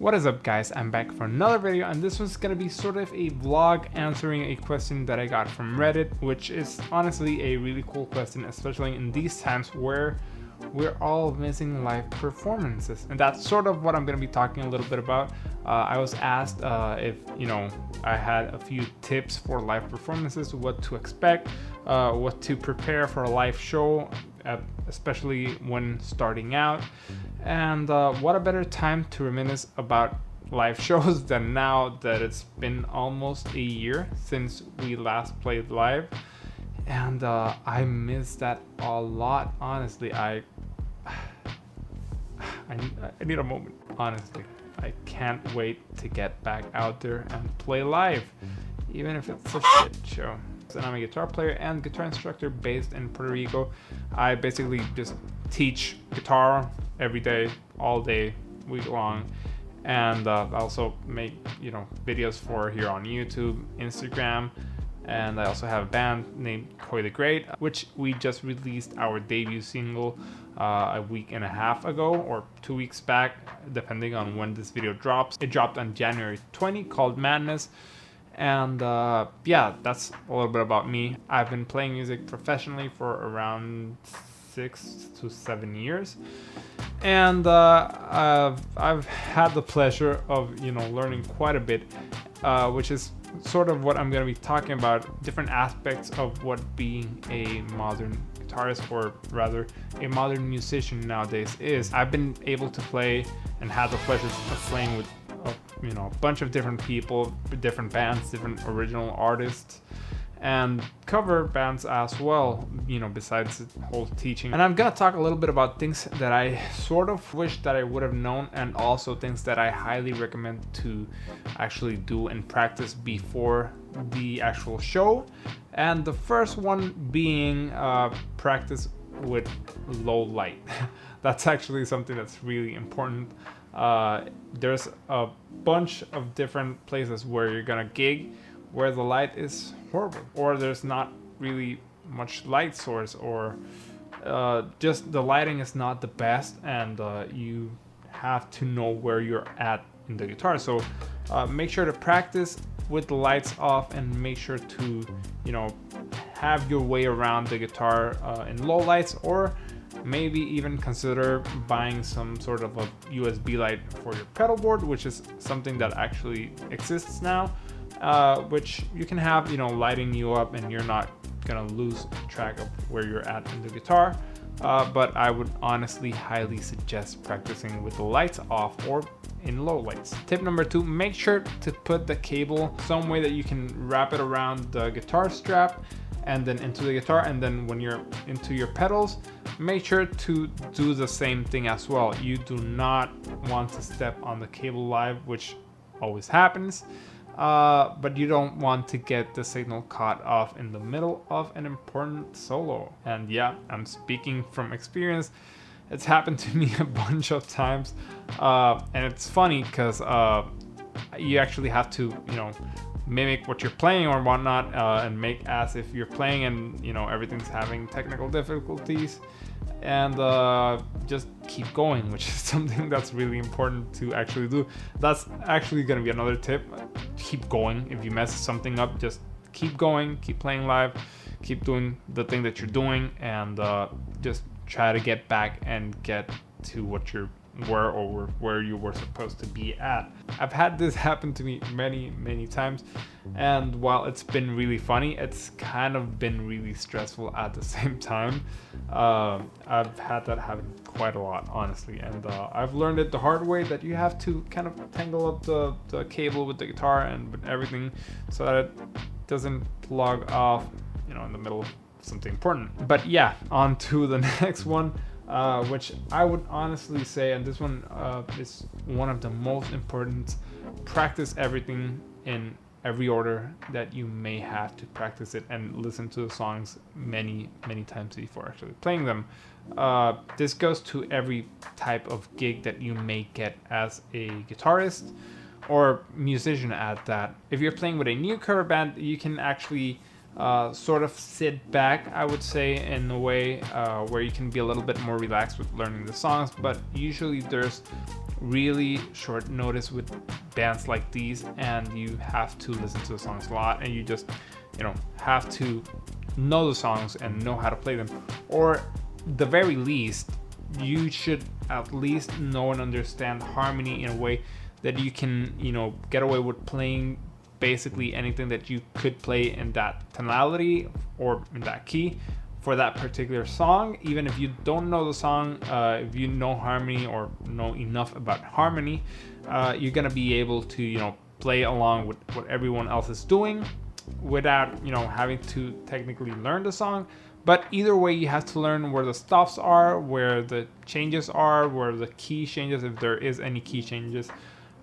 What is up guys, I'm back for another video, and this one's gonna be sort of a vlog answering a question that I got from Reddit, which is honestly a really cool question, especially in these times where we're all missing live performances. And that's sort of what I'm gonna be talking a little bit about. I was asked if I had a few tips for live performances, what to expect, what to prepare for a live show, especially when starting out, and what a better time to reminisce about live shows than now that it's been almost a year since we last played live. And I miss that a lot, honestly. I need a moment, honestly. I can't wait to get back out there and play live, even if it's a shit show. And I'm a guitar player and guitar instructor based in Puerto Rico. I basically just teach guitar every day, all day, week long. And I also make videos for here on YouTube, Instagram. And I also have a band named Keeley the Great, which we just released our debut single a week and a half ago, or 2 weeks back, depending on when this video drops. It dropped on January 20, called Madness. And yeah, that's a little bit about me. I've been playing music professionally for around 6 to 7 years. And I've had the pleasure of learning quite a bit, which is sort of what I'm going to be talking about, different aspects of what being a modern guitarist, or rather a modern musician nowadays is. I've been able to play and had the pleasure of playing with a bunch of different people, different bands, different original artists, and cover bands as well, besides the whole teaching. And I'm gonna talk a little bit about things that I sort of wish that I would have known, and also things that I highly recommend to actually do and practice before the actual show. And the first one being practice with low light. That's actually something that's really important. There's a bunch of different places where you're gonna gig where the light is horrible, or there's not really much light source, or just the lighting is not the best, and you have to know where you're at in the guitar. So make sure to practice with the lights off, and make sure to have your way around the guitar in low lights, or maybe even consider buying some sort of a USB light for your pedal board, which is something that actually exists now, which you can have lighting you up, and you're not gonna lose track of where you're at in the guitar. But I would honestly highly suggest practicing with the lights off or in low lights. Tip number 2, make sure to put the cable some way that you can wrap it around the guitar strap and then into the guitar, and then when you're into your pedals, make sure to do the same thing as well. You do not want to step on the cable live, which always happens, but you don't want to get the signal caught off in the middle of an important solo. And yeah, I'm speaking from experience. It's happened to me a bunch of times, and it's funny because you actually have to mimic what you're playing or whatnot, and make as if you're playing, and everything's having technical difficulties, and just keep going, which is something that's really important to actually do. That's actually going to be another tip. Keep going. If you mess something up, just keep going, keep playing live, keep doing the thing that you're doing, and just try to get back and get to what you were, or where you were supposed to be at. I've had this happen to me many times, and while it's been really funny, it's kind of been really stressful at the same time. I've had that happen quite a lot, honestly, and I've learned it the hard way, that you have to kind of tangle up the cable with the guitar and with everything, so that it doesn't plug off in the middle of something important. But yeah, on to the next one, which I would honestly say, and this one is one of the most important: practice everything in every order that you may have to practice it, and listen to the songs many times before actually playing them. This goes to every type of gig that you may get as a guitarist or musician at that. If you're playing with a new cover band, you can actually sort of sit back, I would say, in a way where you can be a little bit more relaxed with learning the songs. But usually there's really short notice with bands like these, and you have to listen to the songs a lot, and you just, have to know the songs and know how to play them. Or the very least, you should at least know and understand harmony in a way that you can, get away with playing basically anything that you could play in that tonality or in that key for that particular song. Even if you don't know the song, if you know harmony or know enough about harmony, you're gonna be able to, play along with what everyone else is doing without, having to technically learn the song. But either way, you have to learn where the stops are, where the changes are, where the key changes, if there is any key changes,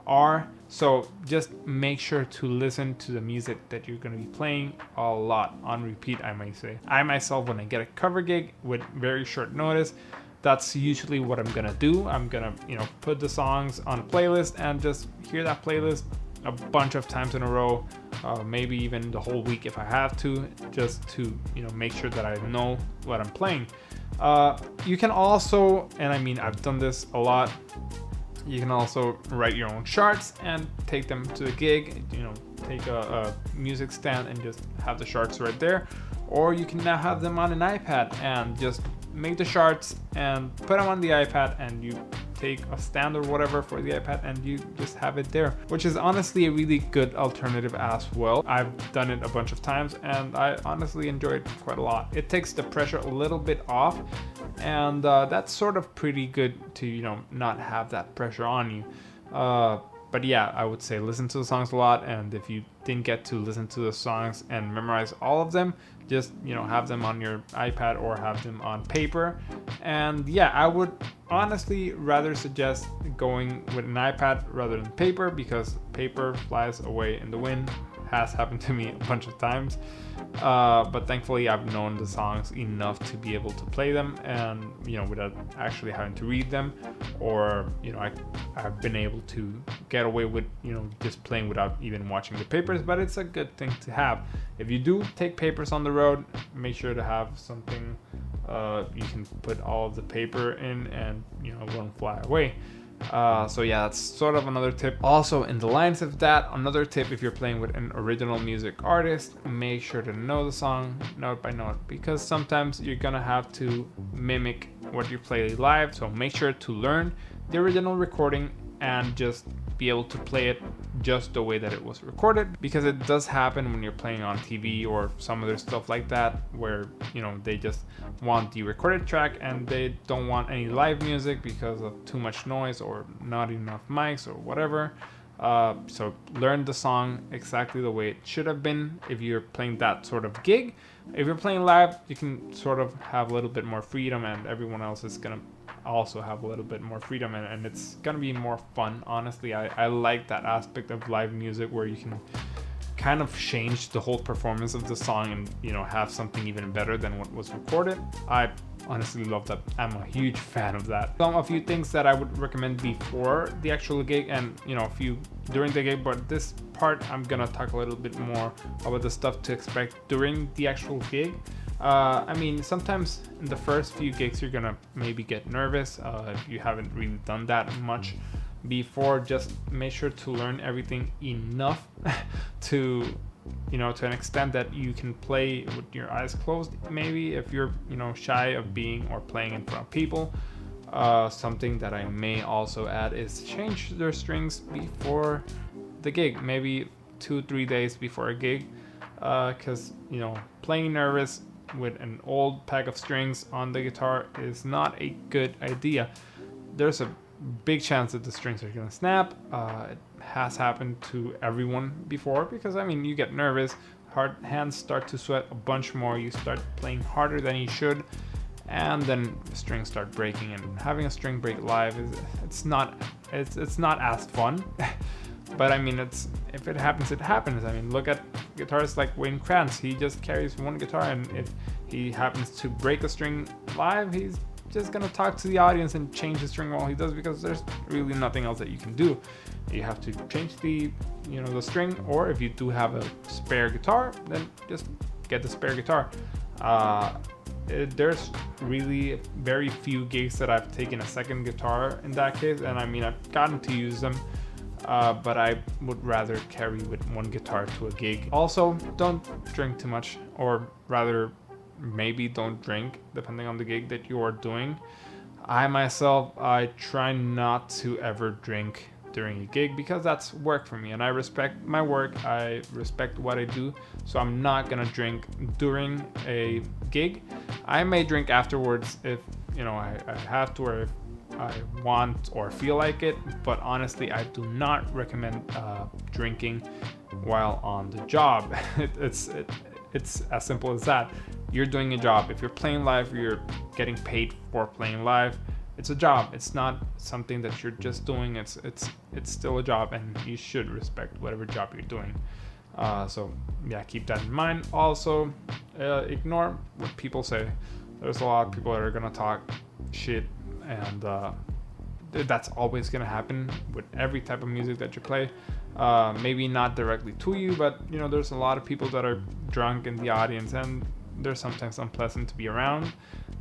are. So just make sure to listen to the music that you're going to be playing a lot, on repeat, I might say. I myself, when I get a cover gig with very short notice, that's usually what I'm going to do. I'm going to, put the songs on a playlist and just hear that playlist a bunch of times in a row, maybe even the whole week if I have to, just to make sure that I know what I'm playing. You can also, and I mean I've done this a lot, you can also write your own charts and take them to the gig. Take a music stand and just have the charts right there, or you can now have them on an iPad and just make the charts and put them on the iPad, and you take a stand or whatever for the iPad and you just have it there, which is honestly a really good alternative as well. I've done it a bunch of times and I honestly enjoy it quite a lot. It takes the pressure a little bit off, and that's sort of pretty good to not have that pressure on you. But yeah, I would say listen to the songs a lot, and if you didn't get to listen to the songs and memorize all of them, just have them on your iPad or have them on paper. And yeah, I would honestly rather suggest going with an iPad rather than paper, because paper flies away in the wind. Has happened to me a bunch of times, but thankfully I've known the songs enough to be able to play them, and without actually having to read them, or I've been able to get away with just playing without even watching the papers. But it's a good thing to have. If you do take papers on the road, make sure to have something you can put all of the paper in, and it won't fly away. So yeah, that's sort of another tip. Also, in the lines of that, another tip, if you're playing with an original music artist, make sure to know the song note by note, because sometimes you're gonna have to mimic what you play live. So make sure to learn the original recording and just be able to play it just the way that it was recorded, because it does happen when you're playing on TV or some other stuff like that, where they just want the recorded track and they don't want any live music because of too much noise or not enough mics or whatever. So learn the song exactly the way it should have been if you're playing that sort of gig. If you're playing live, you can sort of have a little bit more freedom, and everyone else is gonna also have a little bit more freedom, and it's gonna be more fun. Honestly, I like that aspect of live music where you can kind of change the whole performance of the song and have something even better than what was recorded. I honestly love that. I'm a huge fan of that. A few things that I would recommend before the actual gig, and a few during the gig, but this part I'm gonna talk a little bit more about the stuff to expect during the actual gig. I mean, sometimes in the first few gigs you're gonna maybe get nervous if you haven't really done that much before. Just make sure to learn everything enough to to an extent that you can play with your eyes closed. Maybe if you're shy of being or playing in front of people. Something that I may also add is change their strings before the gig, maybe 2-3 days before a gig, because playing nervous with an old pack of strings on the guitar is not a good idea. There's a big chance that the strings are gonna snap. It has happened to everyone before, because you get nervous, hands start to sweat a bunch more, you start playing harder than you should, and then the strings start breaking. And having a string break live it's not as fun. But if it happens, it happens. Look at guitarists like Wayne Krantz. He just carries one guitar, and if he happens to break a string live, he's just gonna talk to the audience and change the string while he does, because there's really nothing else that you can do. You have to change the the string, or if you do have a spare guitar, then just get the spare guitar. There's really very few gigs that I've taken a second guitar in that case, and I mean, I've gotten to use them, but I would rather carry with one guitar to a gig. Also, don't drink too much, or rather maybe don't drink, depending on the gig that you are doing. I myself, I try not to ever drink during a gig because that's work for me, and I respect my work, I respect what I do, so I'm not gonna drink during a gig. I may drink afterwards if, you know, I have to, or if I want or feel like it, but honestly, I do not recommend drinking while on the job. It's as simple as that. You're doing a job. If you're playing live, you're getting paid for playing live. It's a job. It's not something that you're just doing. It's still a job, and you should respect whatever job you're doing. So yeah, keep that in mind. Also, ignore what people say. There's a lot of people that are gonna talk shit, and that's always gonna happen with every type of music that you play. Maybe not directly to you, but you know, there's a lot of people that are drunk in the audience, and they're sometimes unpleasant to be around,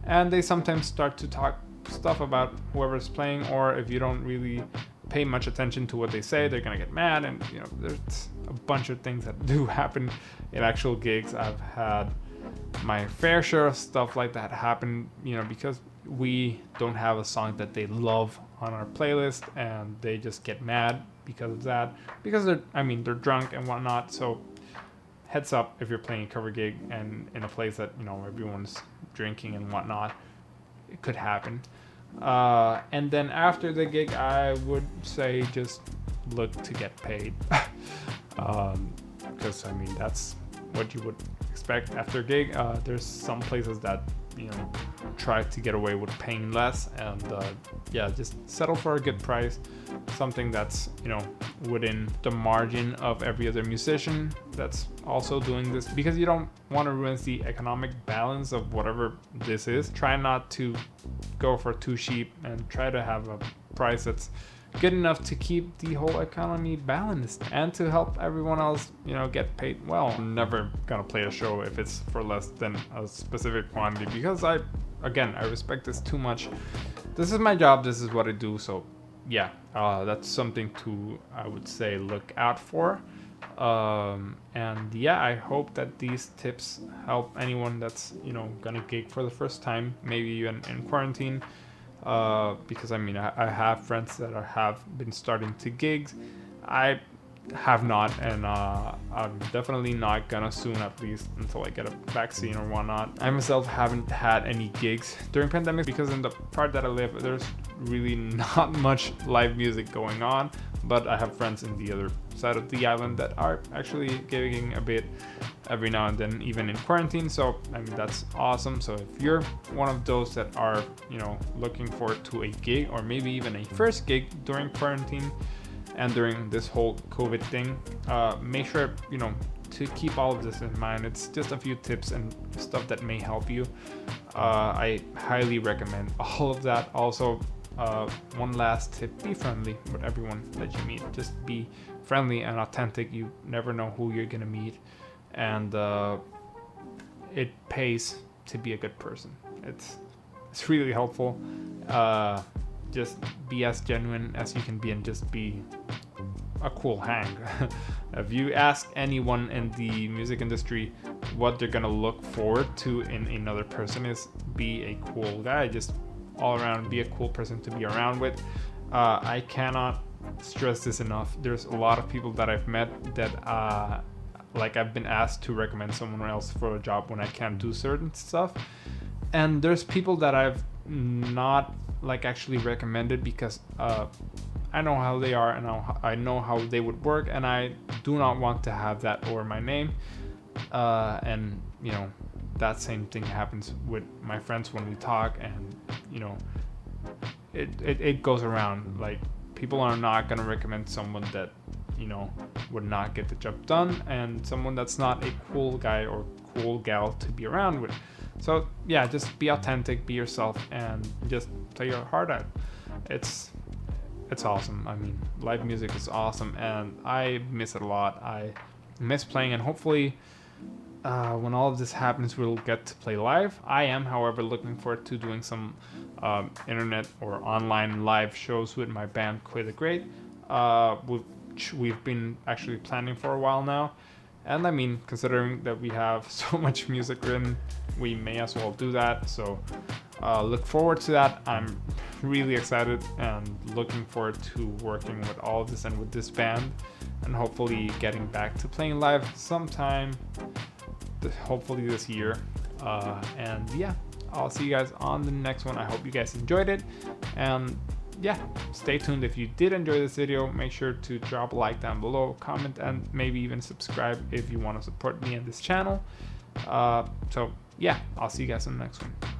and they sometimes start to talk stuff about whoever's playing, or if you don't really pay much attention to what they say, they're gonna get mad, and you know, there's a bunch of things that do happen in actual gigs. I've had my fair share of stuff like that happen, you know, because we don't have a song that they love on our playlist, and they just get mad because of that, because they're drunk and whatnot. So heads up, if you're playing a cover gig and in a place that, you know, everyone's drinking and whatnot, it could happen. And then after the gig, I would say just look to get paid, because I mean, that's what you would expect after a gig. There's some places that, you know, try to get away with paying less, and yeah, just settle for a good price, something that's, you know, within the margin of every other musician that's also doing this, because you don't want to ruin the economic balance of whatever this is. Try not to go for too cheap, and try to have a price that's good enough to keep the whole economy balanced and to help everyone else, you know, get paid well. I'm never gonna play a show if it's for less than a specific quantity, because I respect this too much. This is my job, this is what I do, so yeah, that's something to, I would say, look out for. And yeah, I hope that these tips help anyone that's, you know, gonna gig for the first time, maybe even in quarantine. Because I mean, I have friends that have been starting to gigs. I have not, and I'm definitely not gonna soon, at least until I get a vaccine or whatnot. I myself haven't had any gigs during pandemic, because in the part that I live, there's really not much live music going on, but I have friends in the other side of the island that are actually gigging a bit every now and then, even in quarantine. So I mean, that's awesome. So if you're one of those that are, you know, looking forward to a gig, or maybe even a first gig during quarantine and during this whole COVID thing, make sure, you know, to keep all of this in mind. It's just a few tips and stuff that may help you. I highly recommend all of that. Also, one last tip: be friendly with everyone that you meet. Just be friendly and authentic. You never know who you're gonna meet, and it pays to be a good person. It's really helpful. Just be as genuine as you can be, and just be a cool hang. If you ask anyone in the music industry what they're gonna look forward to in another person, is be a cool guy. Just all around, be a cool person to be around with. I cannot stress this enough. There's a lot of people that I've met that like I've been asked to recommend someone else for a job when I can't do certain stuff, and there's people that I've not like actually recommended because I know how they are, and I know how they would work, and I do not want to have that over my name. And you know, that same thing happens with my friends when we talk, and you know, it goes around. Like, people are not gonna recommend someone that, you know, would not get the job done, and someone that's not a cool guy or cool gal to be around with. So yeah, just be authentic, be yourself, and just play your heart out. It's awesome. I mean, live music is awesome, and I miss it a lot. I miss playing, and hopefully when all of this happens, we'll get to play live. I am, however, looking forward to doing some internet or online live shows with my band Quay the Great. We've been actually planning for a while now. And I mean, considering that we have so much music written, we may as well do that. So look forward to that. I'm really excited and looking forward to working with all of this and with this band, and hopefully getting back to playing live sometime, hopefully this year. And yeah, I'll see you guys on the next one. I hope you guys enjoyed it. And yeah, stay tuned. If you did enjoy this video, make sure to drop a like down below, comment, and maybe even subscribe if you want to support me and this channel. So yeah, I'll see you guys on the next one.